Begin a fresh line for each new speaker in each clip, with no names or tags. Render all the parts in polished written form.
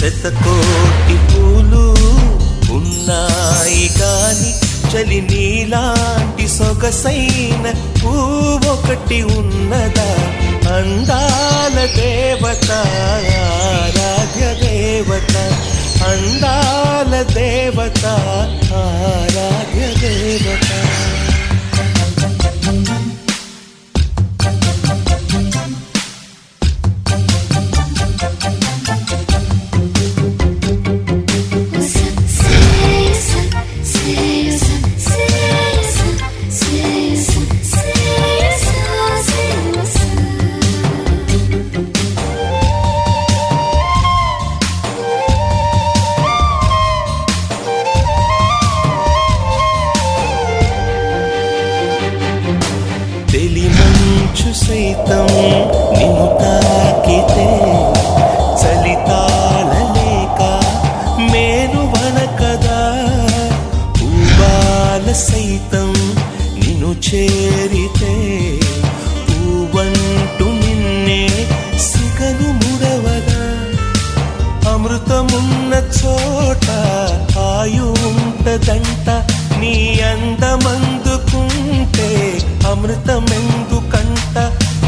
శతకోటి పూలు ఉన్నాయి కాని చలి నీలాంటి సొగసైన పువ్వొకటి ఉన్నదా? అందాల దేవత, ఆరాధ్య దేవత, అందాల దేవత, ఆరాధ్య దేవత. తెలిమంచు సైతం నిన్ను తాకితే చలి తాళలేక మేను వనకదా? పూబాల సైతం నిన్ను చేరితే పూవంటూ నిన్నే సిగను ముడవదా? అమృతమున్న చోట ఆయు ఉంటదంట, నీ అందమందుకుంటే అమృతమెందుకంట?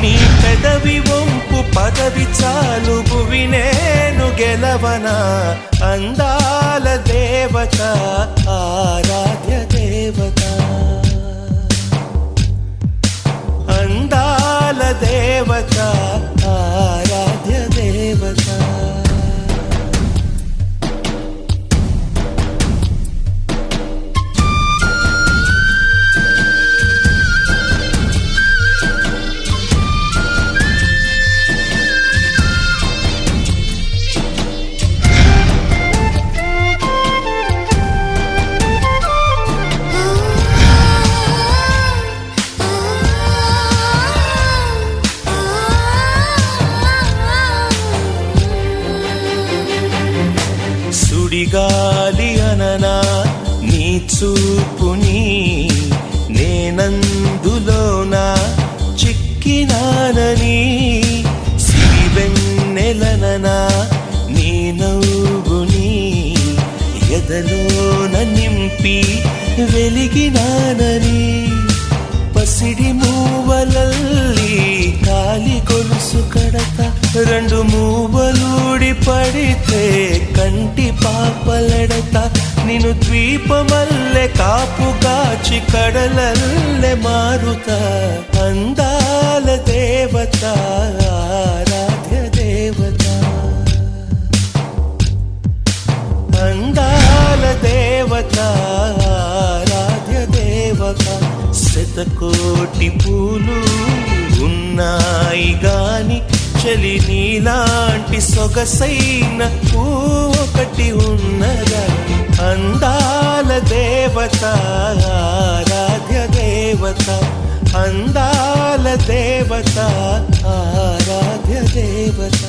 నీ పెదవి వంపు పదవి చాలు భువి నేను గెలవనా? అందాల దేవత, ఆరాధ్య దేవత, అందాల దేవత, ఆరాధ్య దేవత. సుడిగాలి అననా నీ చూపుని, నేనందులోనా చిక్కినానని, సిరివెన్నెలననా నీ నవ్వుని, ఎదలోన నింపి వెలిగినానని, పసిడి మూవలల్లి కాలి గొలుసు కడత, రెండు మూవలూడి పడితే కంటి పాపలెడత, నిన్ను ద్వీపమల్లె కాపుగాచి కడలల్లె మారుతా. అందాల దేవత, ఆరాధ్య దేవత, అందాల దేవత, ఆరాధ్య దేవత. శతకోటి పూలు ఉన్నాయి గాని చలి నీలాంటి సొగసైన పువ్వొకటి ఉన్నదా? అందాల దేవత, ఆరాధ్య దేవత, అందాల దేవత, ఆరాధ్య దేవత.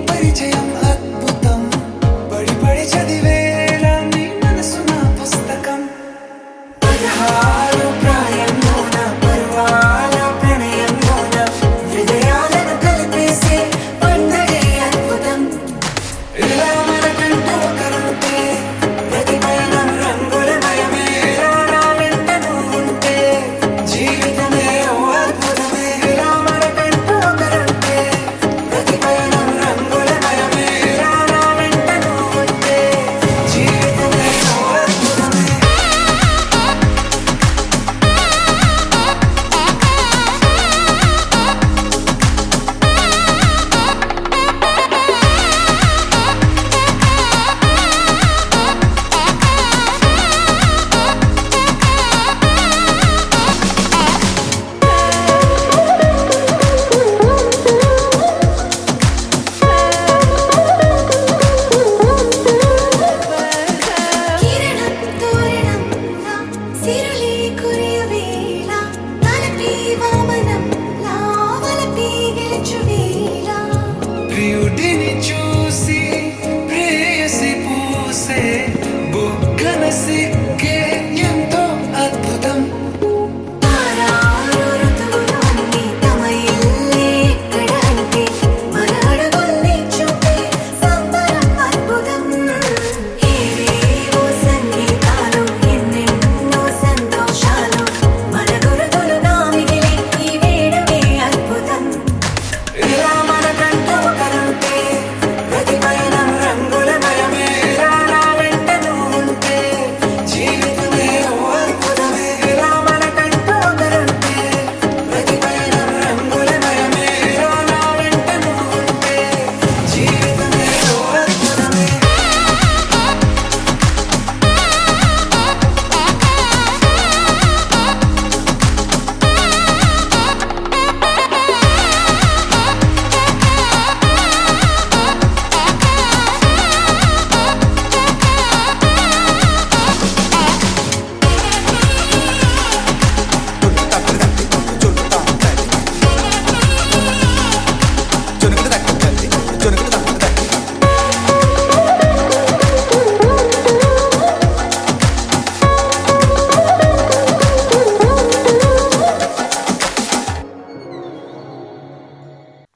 పరిచయం అద్భుతం, పడి పడి చదివేలా నీ మనసు నా పుస్తకం. ప్రియుడిని చూసి ప్రేయసి పూసే బుగ్గన సిగ్గే ఎంతో అద్భుతం.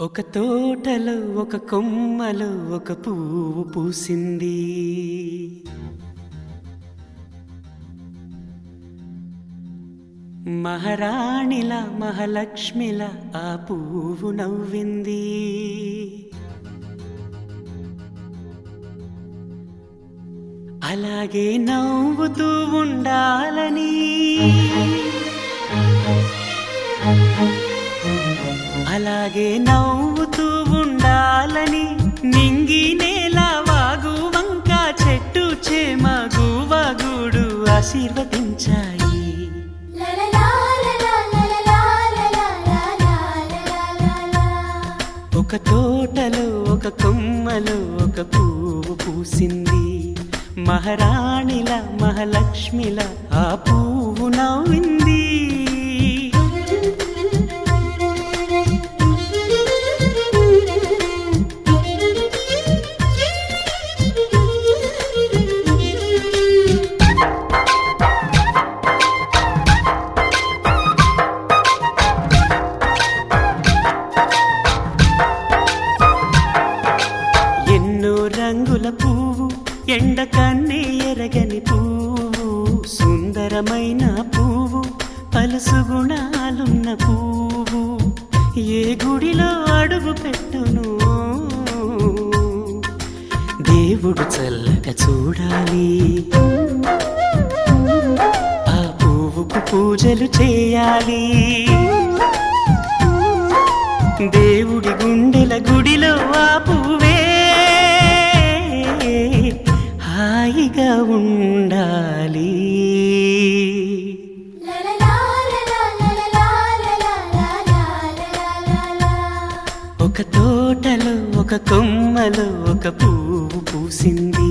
ఒక తోటలో ఒక కొమ్మలో ఒక పువ్వు పూసింది. మహారాణిలా మహాలక్ష్మిలా ఆ పువ్వు నవ్వింది. అలాగే నవ్వుతూ ఉండాలని, అలాగే నవ్వుతూ ఉండాలని నింగి నేల వాగు వంక చెట్టు చేమ గువగూడు ఆశీర్వదించాయి. ఒక తోటలో ఒక కొమ్మలో ఒక పువ్వు పూసింది. మహారాణిలా మహాలక్ష్మిలా ఆ పువ్వు నవ్వింది. రంగుల పువ్వు ఎండ కన్నే ఎరగని పువ్వు, సుందరమైన పువ్వు పలుసు గుణాలున్న పువ్వు, ఏ గుడిలో అడుగు పెట్టును దేవుడు చల్లగా చూడాలి. ఆ పువ్వుకు పూజలు చేయాలి. దేవుడి గుండెల గుడిలో ఆ పువ్వే హాయిగా ఉండాలి. ఒక తోటలో ఒక కొమ్మలో ఒక పువ్వు పూసింది.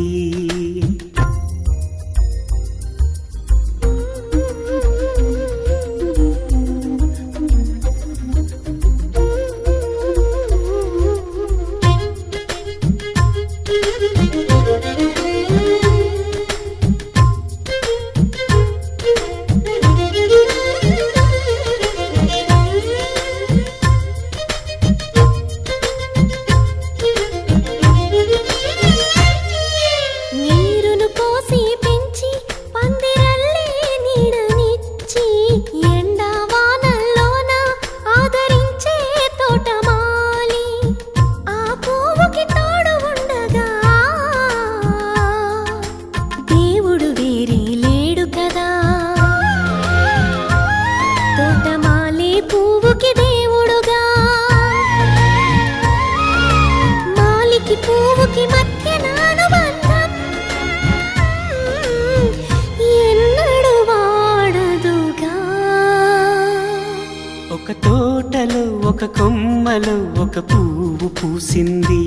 ఒక తోటలో ఒక కొమ్మలో ఒక పువ్వు పూసింది.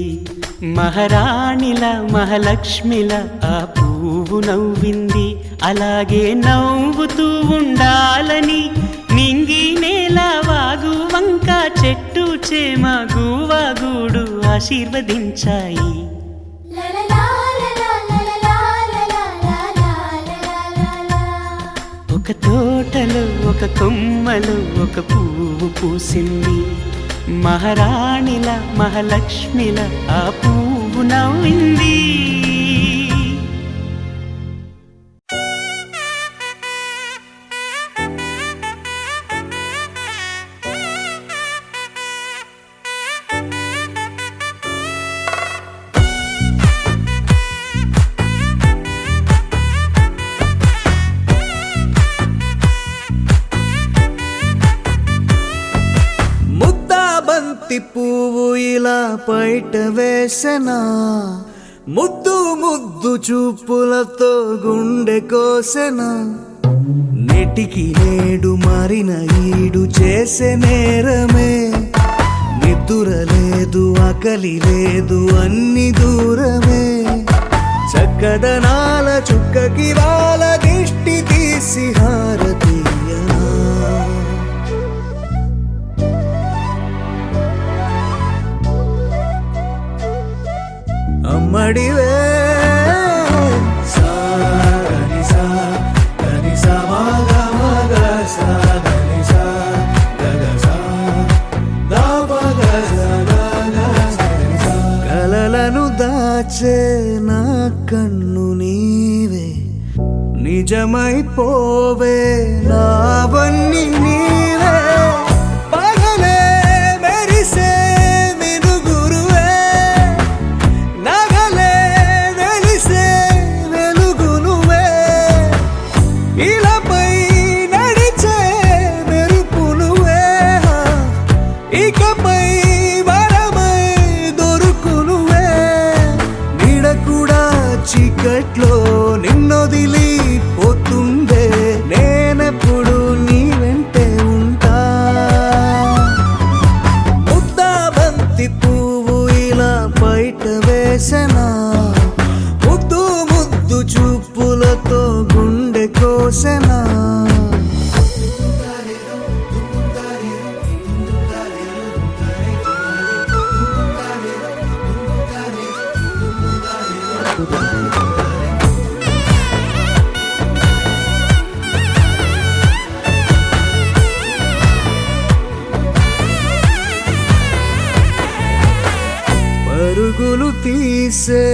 మహారాణిలా మహాలక్ష్మిలా ఆ పువ్వు నవ్వింది. అలాగే నవ్వుతూ ఉండాలని నింగి నేల వాగు వంక చెట్టు చేమ గువగూడు ఆశీర్వదించాయి. ఒక తోటలో ఒక కొమ్మలో ఒక పువ్వు పూసింది. మహారాణిల మహాలక్ష్మిల ఆ పువ్వు నవ్వింది.
బంతి పువ్వు ఇలా బయట వేసెనా, ముద్దు ముద్దు చూపులతో గుండె కోసెనా. నెటికి నేడు మారిన ఈడు చేసే నేరమే, నిద్ర లేదు ఆకలి లేదు అన్ని దూరమే. చక్కదనాల చుక్కకి వాళ్ళ దిష్టి తీసి హారతీయనా. అమ్మడివే కలలను దాచే నా కన్ను నీవే, నిజమైపోవే నావన్నీ నీవే. పగలే మెరిసే మినుగురువే, నగలే వెలిసే వెలుగునువే. ఇలాపై నడిచే మెరుపునువే, ఇకపై వరమై దొరుకునువే. నీడ కూడా చీకట్లో నిన్నొదిలి పోతుందే, నేనెప్పుడు నీ వెంటే ఉంటా. ముద్దా బంతి పువ్వు ఇలా బయట వేసెనా, ముద్దు ముద్దు చూపులతో గుండె కోసెనా. పరుగులు తీసే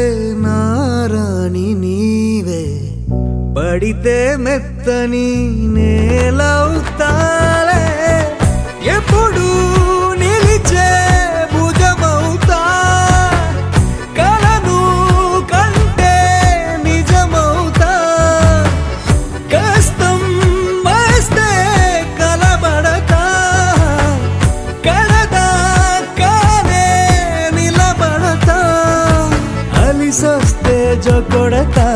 నారాణి నీవే, పడితే మెత్తని నేలవుతాలే. ఎప్పుడు నిలిచే భుజమవుతా, కలను కంటే నిజమవుతా. కష్టం వస్తే కలబడతా, కడదాకానే నిలబడతా. అలిసొస్తే జో కొడతా,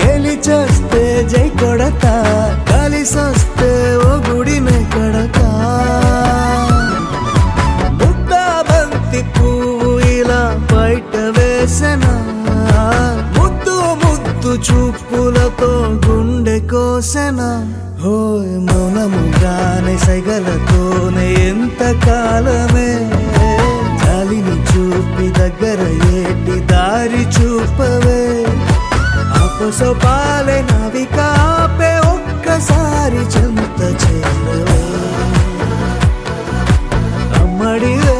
గెలిచొస్తే జై కొడతా. కలిసొస్తే ఓ గుడినే కడతా. ముద్దా బంతి పువ్వు ఇలా బయట వేసెనా, ముద్దు ముద్దు చూపులతో గుండె కోసెనా. హోయ్ మౌనముగానే సైగలతోనే ఎంత కాలమే, జాలిని చూపి దగ్గర ఏటి దారి చూపవే. అపసోపాలే నావికాపే ఒక్కసారి చెంత చేరవే. అమ్మడివే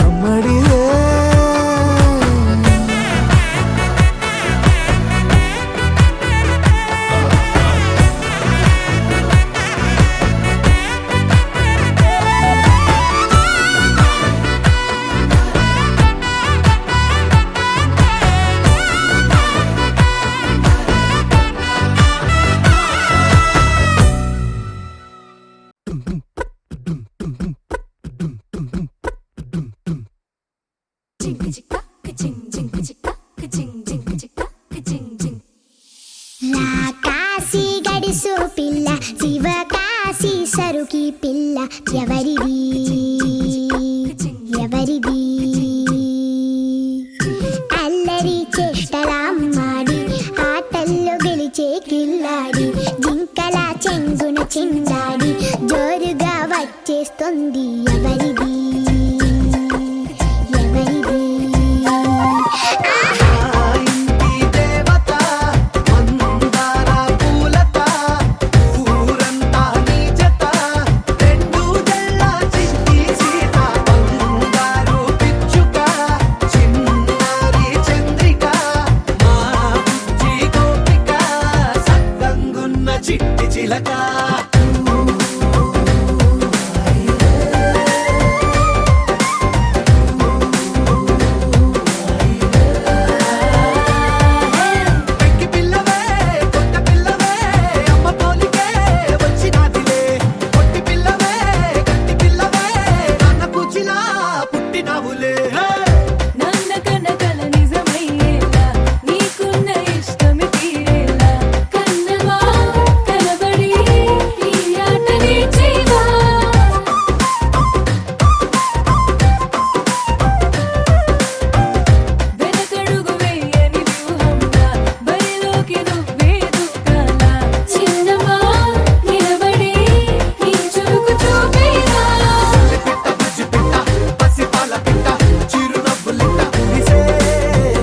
అమ్మడివే.
ఎవరిది ఎవరిది
ఇంటి దేవత మందార పూలత ఊరంతా నీ జత రెండు జల్ల చిట్టి సీత బంగారు పిచ్చుక చిన్నారి చంద్రిక మా బుజ్జి గోపిక సక్కంగున్న చిట్టి చిలక పెంకి పిల్లవే కొత్త పిల్లవే అమ్మ పోలికే వచ్చినాదిలే పొట్టి పిల్లవే గట్టి పిల్లవే నాన్న కూచిలా పుట్టినావులే
నాన్న కనకల నిజమయ్యేలా నీకున్న ఇష్టమి తీరేలా కన్నవా కనబడి ఈ ఆటనే చేయవా వెనకడుగు వేయని వ్యూహంగా బరిలోకి నువ్వే దూకాలా చిన్నవా నిలబడి నీ చురుకు చూపేలా
పిట్ట బుజ్జి పిట్ట పసి పాల పిట్ట చిరునవ్వులిట్ట కురిసే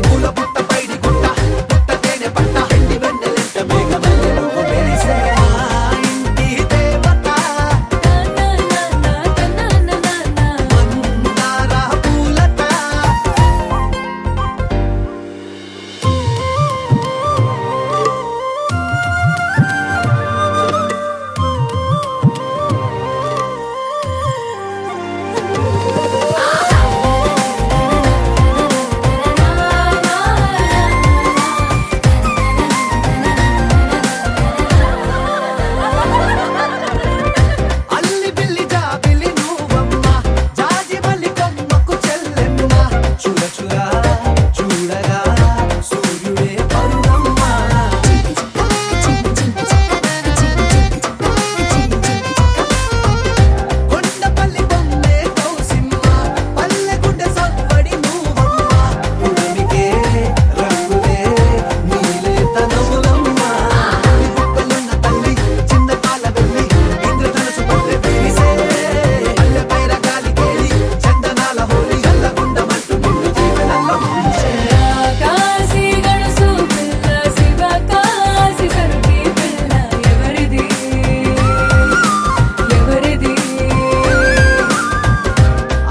పూల పుట్ట పైడి గుట్ట పుట్ట తేనె పట్ట ఎండి వెన్నెలెంట మేఘమల్లె నువ్వు మెరిసే మా ఇంటి దేవత మందార పూలత అల్లి బిల్లి జాబిలి నువ్వమ్మ జాజి మల్లి కొమ్మకు చెల్లెమ్మ చూడ చూడ చూడగా సూర్యుడే పరువమ్మ కొండపల్లి బొమ్మే కౌసిమ్మ పల్లెగుడ్డ సవ్వడి నువ్వమ్మ ఉడమికే రంగులే నీలే తనములమ్మ గుప్పలున్న తల్లి చిన్న పాల వెళ్ళి ఇంద్రధనుసు పల్లె విరిసే పల్లె పైర గాలి కేలి చందనాల హోలీ చల్లగుండమంటూ నిన్ను జీవనంలో ముంచే
కాశీ గడుసు పిల్ల శివ కాశీ సరుకి పిల్ల ఎవరిది ఎవరిది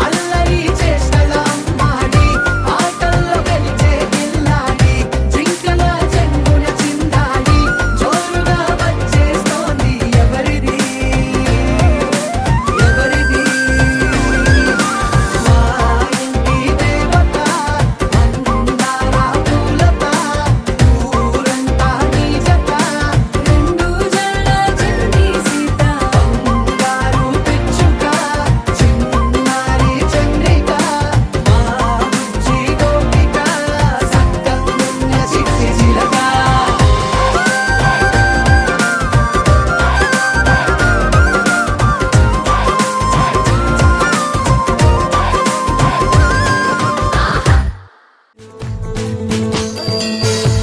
అల్లరి చేష్టల అమ్మాడి ఆటల్లో గెలిచే గిల్లాడి జింకల చెంగున చిందాడి జోరుగా వచ్చేస్తోంది ఎవరిది ఎవరిది మా ఇంటి దేవత మందార పూలత ఊరంతా నీ జత
రెండు జల్ల చిన్ని సీత
బంగారు పిచ్చుక చిన్నారి చంద్రిక మా బుజ్జి గోపిక సక్కంగున్న చిట్టి చిలక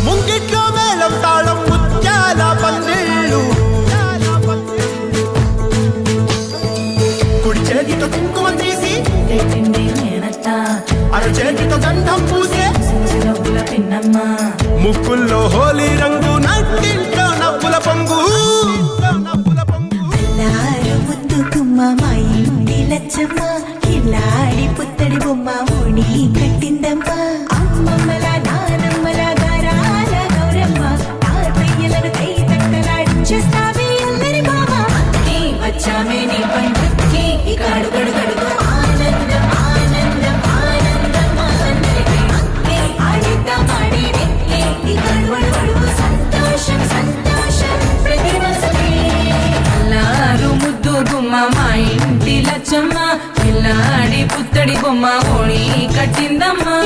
ముంగిట్లో మేళం తాళం ముత్యాల పందిళ్ళు కుడి చేతితో కుంకుమ తీసి
పెట్టింది నేనత్త
అర చేతితో గంధం పూసే
చిరునవ్వుల పిన్నమ్మ
ముక్కుల్లో హోలీ రంగు నట్టింట్లో నవ్వుల పొంగు
అల్లారు ముద్దు గుమ్మ మా ఇంటి లచ్చమ్మ కిల్లాడి పుత్తడి బొమ్మ ఓణి కట్టిందమ్మ అమ్మమ్మల నానమ్మల గారాల గౌరమ్మ తాతయ్యలను కై తట్టలాడించేస్తావే అల్లరి బామ నీ వచ్చామే నీ పండుకి ఇక అడుగడుగడుగు ఆనందం ఆనందం ఆనందం అందరికీ అక్కే ఆడిద్దాం ఆడినే ఇక అడుగడుగడుగు సంతోషం సంతోషం ప్రతి మనసుకే
అల్లారు ముద్దు గుమ్మ మా ఇంటి లచ్చమ్మ పిల్లాడి పుత్తడి బొమ్మ ఓణి కట్టిందమ్మా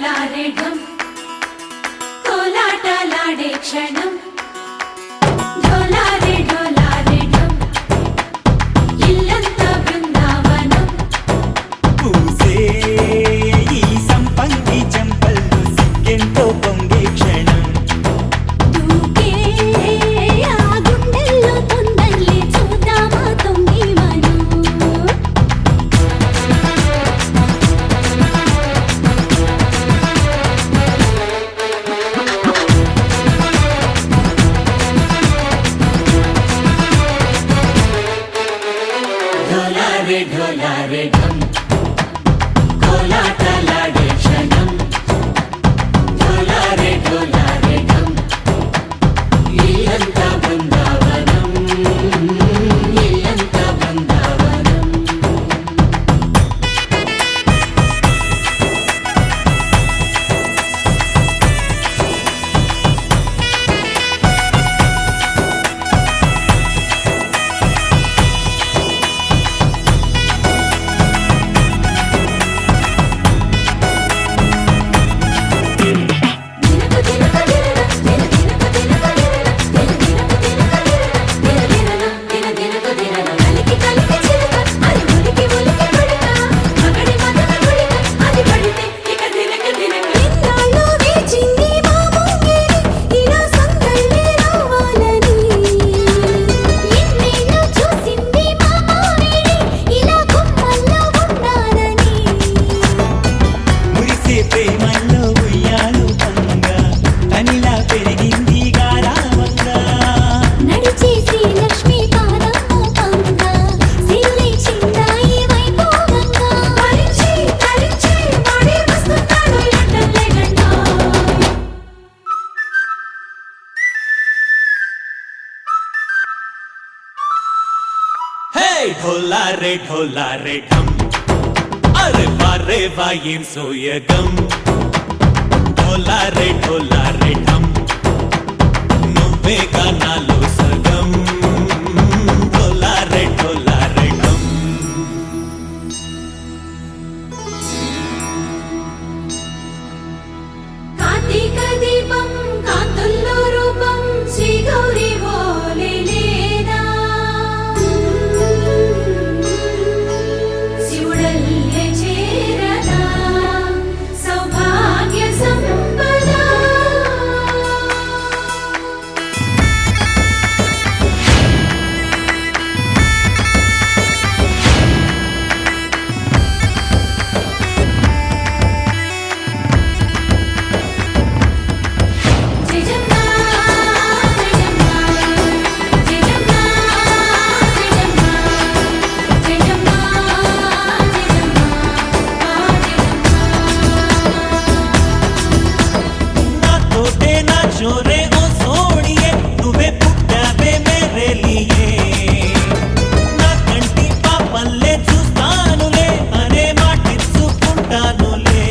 ఢోలారే ఢం కోలాటలాడే క్షణం ఢోలారే ఢోలారే ఢం ఇల్లంతా బృందావనం
పూసే ఈ సంపంగి చెంపల్లో సిగ్గెంతో పొంగే క్షణం
దూకే ఆ గుండెల్లో తొందరలే చూద్దామా తొంగి మనం
ఢోలారే ఢోలారే ఢం కోలాటలాడే క్షణం ఢోలారే ఢోలారే ఢం ఇల్లంతా బృందావనం ఇల్లంతా బృందావనం దినకు దినక దినన దిన దినకు దినన కలికి కలికి చిలక అది ఉలికి ఉలికి పడక మగడి మదన గుడిక అది పడితే ఇక దినక దినక
ఇన్నాళ్ళు వేచింది మా ముంగిలి ఇలా సందళ్ళే రావాలని ఇన్నేళ్ళు చూసింది మా మామిడి ఇలా గుమ్మల్లో ఉండాలని
మురిసే ప్రేమల్లో ఉయ్యాలు పంగా కనిలా పెరిగింది గారావంగా
నడిచే శ్రీలక్ష్మి పాదము పంగా సిరులే చిందాయి వైభోగంగా
తరించి తరించి వాడే వస్తున్నాడు ఎండలే గంట
హే ఢోలారే ఢమ్ అరే వారే వాయేం సోయగం ఢోలారే ఢమ్ నువ్వే గానాలో సగం ఢోలారే ఢమ్
కార్తీక దీపం కాంతుల్లో రూపం శ్రీ గౌరీ ఓలే లేదా శివుడల్లే చేరదా సౌభాగ్య సంపద జయజమ్మా జయజమ్మా జయజమ్మా జయజమ్మా జయజమ్మా
నా తోటే నా చోరే ఓ సోడియే నువ్వే పుట్టావే మేరే లియే నా కంటి పాపల్లే చూస్తానులే అనే మాటిచ్చుకుంటానులే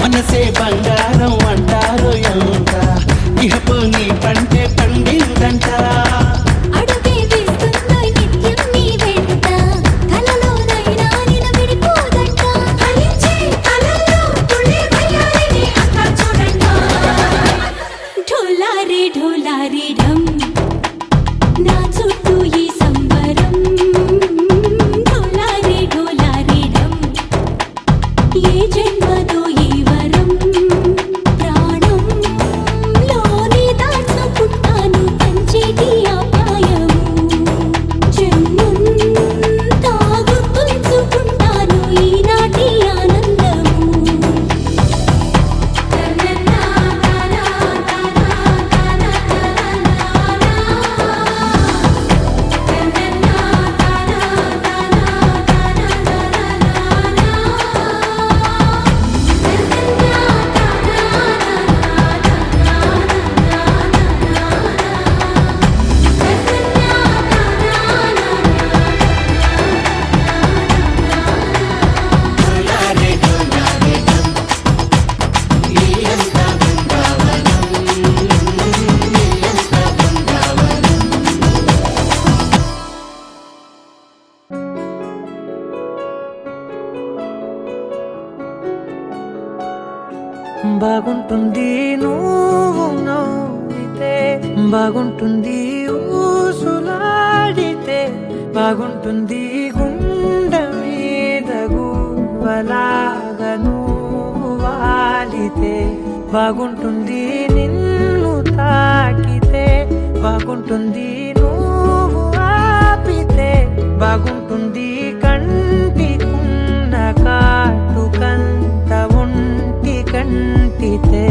మనసే బంగారం అంటారు ఎంత ఇహపు నీ పంటే పండిందంట
అడుగే వేస్తుందోయ్ నిత్యం నీ వెంట కలలోనైనా నిన్ను విడిపోదంట
ఫలించే కలల్లో తుళ్ళి వయ్యారిని అంతా చూడండి
ఢోలారే ఢోలారే ఢమ్ నా చుట్టూ ఈ సంబరం ఢోలారే ఢోలారే ఢమ్ ఏ జన్మదో ఈ వరం ప్రాణం లోనే దాచుకుంటాను పంచేటి అపాయము జన్మం తాగుతుంచుకుంటాను ఈనాటి ఆనందము
తననా తానా తానా తానా తననా తానా తానా తానా
బాగుంటుంది నువ్వు నవ్వితే, బాగుంటుంది ఊసులాడితే, బాగుంటుంది గుండె మీద గువ్వలాగా నువ్వు వాలితే, బాగుంటుంది నిన్ను తాకితే, బాగుంటుంది నువ్వు ఆపితే, బాగుంటుంది కంటికున్న కాటుకంత ఒంటి కంటితే.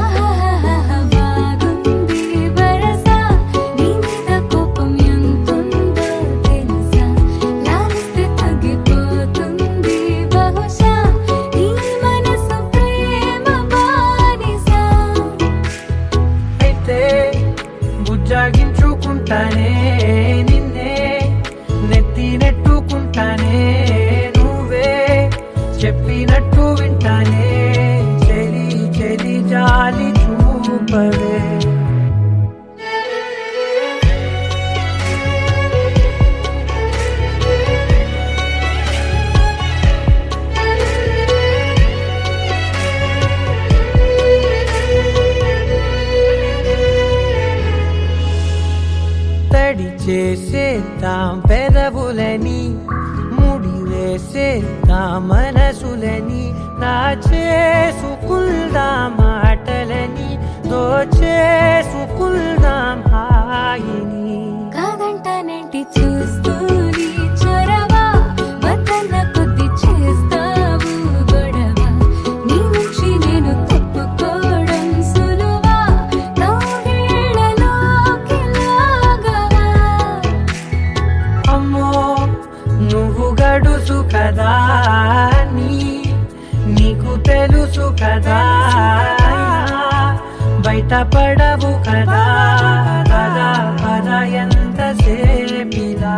ఆహాహాహా బాగుంది వరస నీ మీద కోపం ఎంతుందో తెలుసా లాలిస్తే తగ్గిపోతుంది బహుశా నీ మనసు ప్రేమ బానిస.
అయితే బుజ్జాగించుకుంటానే నిన్నే, నెత్తి నెట్టుకుంటానే, నువ్వే చెప్పినట్టు వింటానే, చెలి చెలి జాలి చూపవే. తడి చేసేద్దాం పెదవులని, ముడి వేసేద్దాం మనసులని, నా చేసుకుందాం మాటలని, దోచేసుకుందాం హాయిని.
కాదంటానేంటి చూస్తూని చొరవ వద్దన్న కొద్ది చేస్తావు గొడవ నీ నుంచి నేను తప్పుకోవడం సులువా నవ్వేళ్ళలోకి లాగవా.
అమ్మో నువ్వు గడుసు కదా నీకు తెలుసు కదా, బయట పడవు కదా, పద పద ఎంత సేపిదా.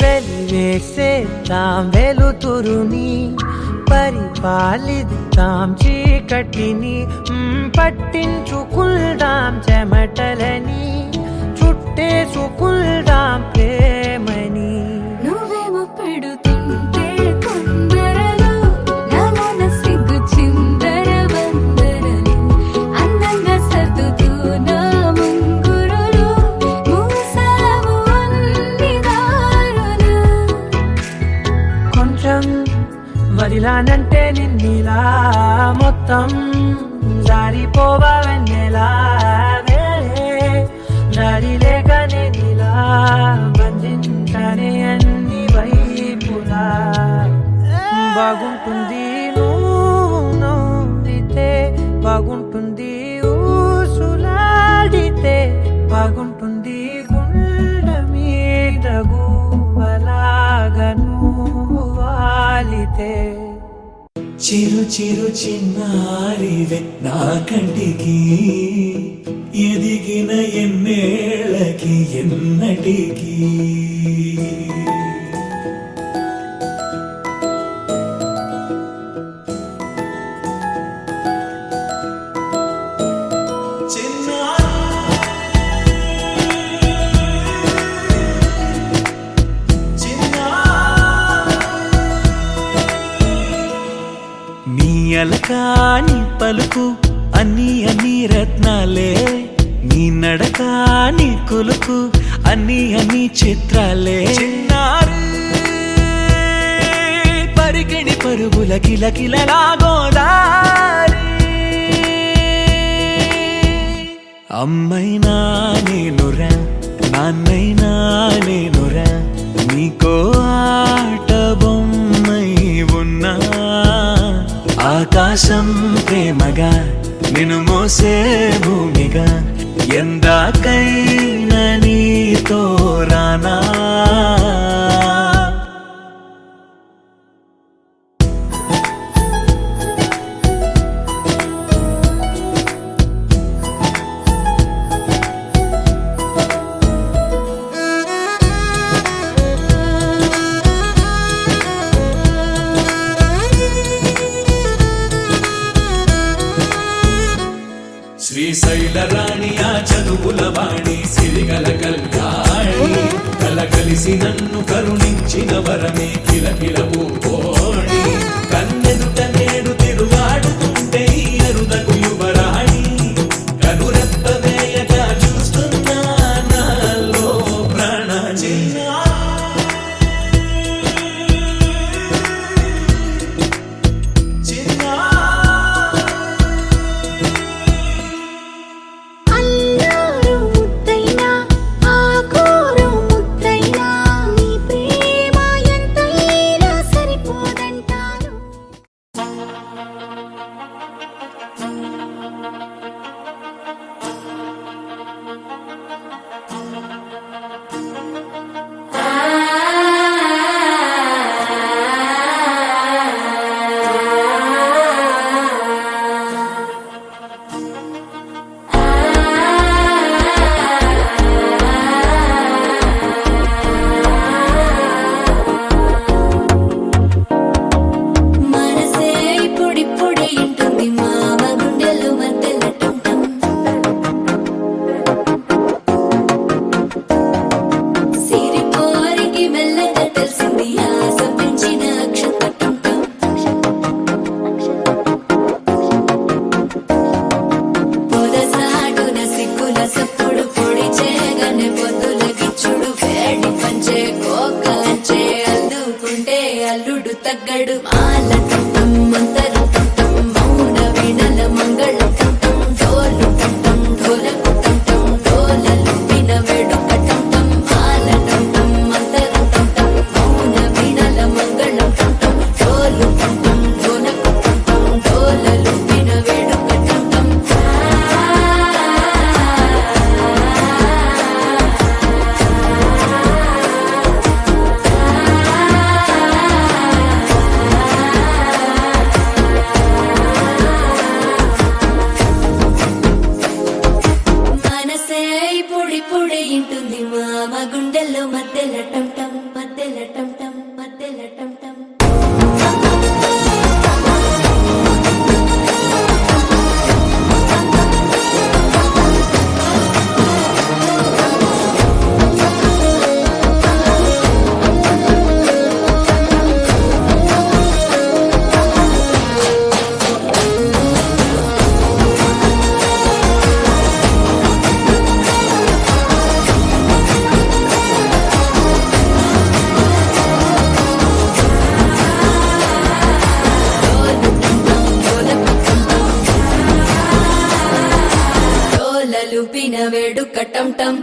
వెలివేసేద్దాం వెలుతురుని, పరిపాలిద్దాం చీకటిని, పట్టించుకుందాం చెమటలని, చుట్టేసుకుందాం ప్రేమని.
నువ్వేమో పెడుతుంటే కొందరలు నాలోన సిగ్గు చిందర వందరలు అందంగా సర్దుతూ నా ముంగురులు మూసావు అన్ని దారులు.
కొంచెం వదిలానంటే నిన్నిలా మొత్తం జారిపోవా వెన్నెలా, దారి లేక నేనిలా బంధించనే అన్ని వైపులా. బాగుంటుంది నువ్వు నవ్వితే, బాగుంటుంది ఊసులాడితే, బాగుంటుంది గుండె మీద గువ్వలాగా నువ్వు వాలితే.
చిరు చిరు చిన్నారివే నా కంటికి, ఎదిగిన ఎన్నేళ్ళకి ఎన్నటికి. నీ అలకాని పలుకు అన్ని అన్ని రత్నాలే, నీ నడక నీ కులుకు అన్ని అన్ని చిత్రాలే. చిన్నారు పరికిణి పరుగుల కిలకిలలా గోదారి, అమ్మైనా నేనురా నాన్నైనా నేనురా, నీకో ఆట బొమ్మై ఉన్నా. ఆకాశం ప్రేమగా నిన్ను మోసే భూమిగా, ఎందాకైనా నీతో రానా. రాణి ఆ చదువుల వాణి సిరిగల కళ్యాణి కలగలిసి నన్ను కరుణించిన వరమే కిలకిల పూకోణి కన్నెదుట నేడు తిరుగాడుతుంటే ఈ అరుదకు యువరాణి కనురెప్ప వేయగా చూస్తున్నా నాలో ప్రాణ
అల్లారు ముద్దైనా ఆకోరు ముద్దైనా నీ ప్రేమ ఎంతైనా సరిపోదంటాను. మనసే ఇప్పుడిప్పుడే ఇంటుంది మామ గుండెలు మధ్యలటుంటాం. సిరిపోరికి మెల్లగా తెలిసింది ఆశ పెంచిన అక్షతటుంటాం. పొదసాటున సిగ్గుల సప్పుడు పొడి చేయగానే పొద్దుల గిచ్చుడు వేడి పంచే కోకంచే అల్లుకుంటే అల్లుడు తగ్గడు మాల టంటం మంతరం టంటం మౌన వీణల మంగళం టంటం డోలు టంటం ఢోలకు టంటం డోలలు విన వేడుక టంటం మాల టంటం మంతరం టంటం మౌన వీణల మంగళం టంటం డోలు టంటం ఢోలకు టంటం డోలలు విన వేడుక టంటం. మనసే ఇప్పుడిప్పుడే ఇంటుంది మామ గుండెల్లో మధ్యల టంటం మధ్యల టంటం మధ్యల టంటం. డోలలు పిన వేడుక టంటం